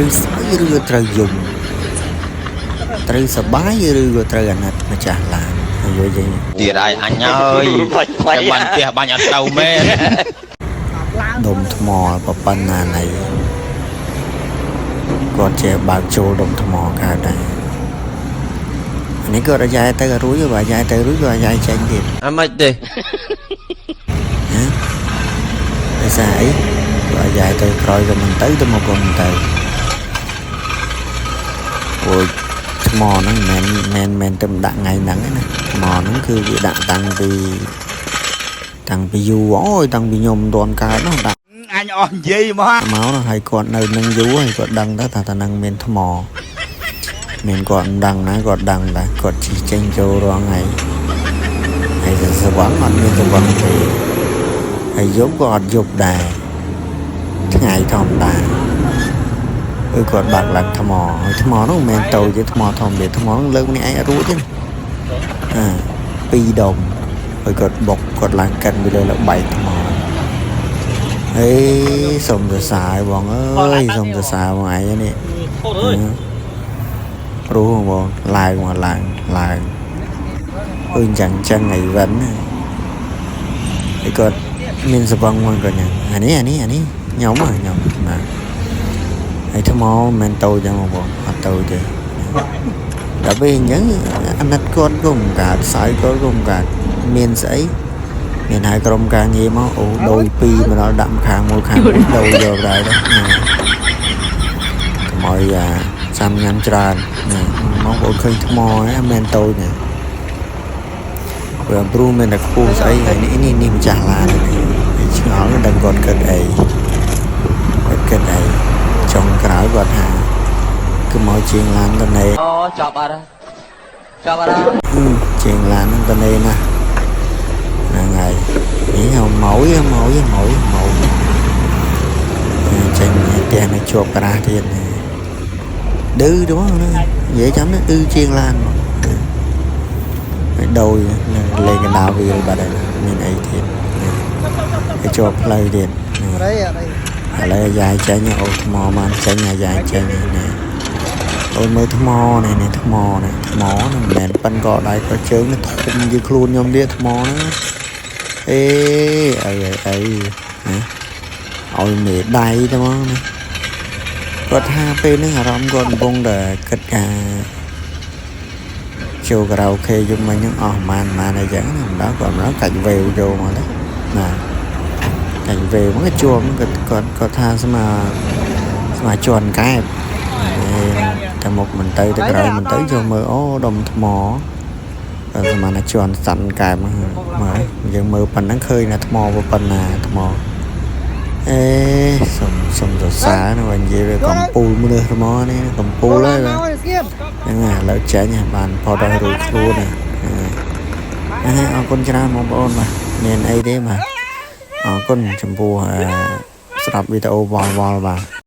ត្រូវស្អីឬក៏ត្រូវយំត្រូវសបាយឬក៏ត្រូវអាណិតម្ចាស់ឡានយល់ចឹងទៀតឯងអញហើយចាំបានផ្ទះបាញ់អត់ទៅមែនដុំថ្មប៉ុណ្ណាណៃគាត់ចេះបើកចូលដុំថ្មកើតដែរនេះគាត់អាយ៉ាទៅរួចបើអាយ៉ាទៅរួចក៏អាយ៉ាចេញទៀតអត់មិនទេហ៎តែស្អីអាយ៉ាទៅក្រោយក៏មិនទៅទៅមកក៏មិនទៅអូយថ្មហ្នឹងមិនទៅដាក់ថ្ងៃហ្នឹងណាថ្មហ្នឹងគឺវាដាក់តាំងពីយូរអូយតាំងពីខ្ញុំមិនទាន់កើតនោះដាក់អញអស់និយាយមកនោះហើយគាត់នៅនឹងយូរហើយគាត់ដឹងទៅថានឹងមានថ្មមានគាត់មិនដឹងណាគាត់ដឹងដែរគាត់ជិះចេញចូលរងហើយសវណ្ណអត់មានសវណ្ណទេហើយយប់ក៏អត់យប់ដែរថ្ងៃធម្មតាគាត់បាក់ឡើងថ្មហើយថ្មនោះមិនមែនតូចទេថ្មធម្មតាថ្មនោះលើកម្នាក់ឯងអត់រួចទេ2ដុំហើយគាត់បុកគាត់ឡើងកាត់ពីលើបែកថ្មហេសុំសរសើរបងអើយសុំសរសើរបងឯងនេះព្រោះបងឡើងមកឡើងអឺចឹងអីវិញហើយគាត់មានសវងមកគាត់អានេះខ្ញុំណាហើយថ្មមិនតូចចឹងបងអត់តូចទេដល់ពេលអញ្ចឹងអាណិតគាត់ក៏មិនកើតសើគាត់ក៏មិនកើតមានស្អីមានហើយក្រុមការងារមកអូដូចពីរមកដល់ដាក់ខាងមួយដូរយកដែរទៅកុំឲ្យចាំញ៉ាំច្រើនមកអូឃើញថ្មហ្នឹងមិនតូចទេព្រោះមានតែខ្ពស់ស្អីហើយនេះម្ចាស់ឡាននេះឆ្ងល់ដឹងគាត់គិតអីចុងក្រោយគាត់ថាគឺមកជាងឡានតនេអូចប់អត់ជាងឡានតនេណាហ្នឹងហើយនេះម៉ួយចេញផ្ទះនៅជាប់ក្រាស់ទៀតឌឺទៅមកនិយាយចាំនេះឌឺជាងឡានមកហើយដូរលេងកណ្ដាលវាបាត់ហើយមានអីទៀតហើយជាប់ផ្លូវទៀតឥឡូវយាយចេញអូថ្មបានចេញយាយចេញនេះអូនមើលថ្មនេះថ្មហ្នឹងមិនមែនប៉ិនក៏ដៃក៏ជើងធំជាខ្លួនខ្ញុំទៀតថ្មហ្នឹងអេអីឲ្យមេដៃទៅមកណាគាត់ថាពេលហ្នឹងអារម្មណ៍គាត់កំពុងតែគិតការចូលការ៉ាអូខេយំមិញហ្នឹងអស់ម៉ានអីចឹងម្ដងគាត់កាច់វេវចូលមកទៅណាកាច់វេវមកជួមគាត់ថាស្មាជន់កែបតែមុខមិនទៅក្រោយមិនទៅចូលមើលអូដុំថ្មគាត់ស្មានថាជន់សាន់កែបមើលយើងមើលប៉ុណ្ណឹងឃើញថាថ្មប៉ុណ្ណាថ្មអេសុំសរសើរណានិយាយវាកំពូលមនុស្សថ្មនេះកំពូលហើយហ្នឹងឥឡូវចេញបានផតឲ្យរួចខ្លួនអរគុណច្រើនបងប្អូនបាទមានអីទេបាទអរគុណចំពោះស្ដាប់វីដេអូវល់បាទ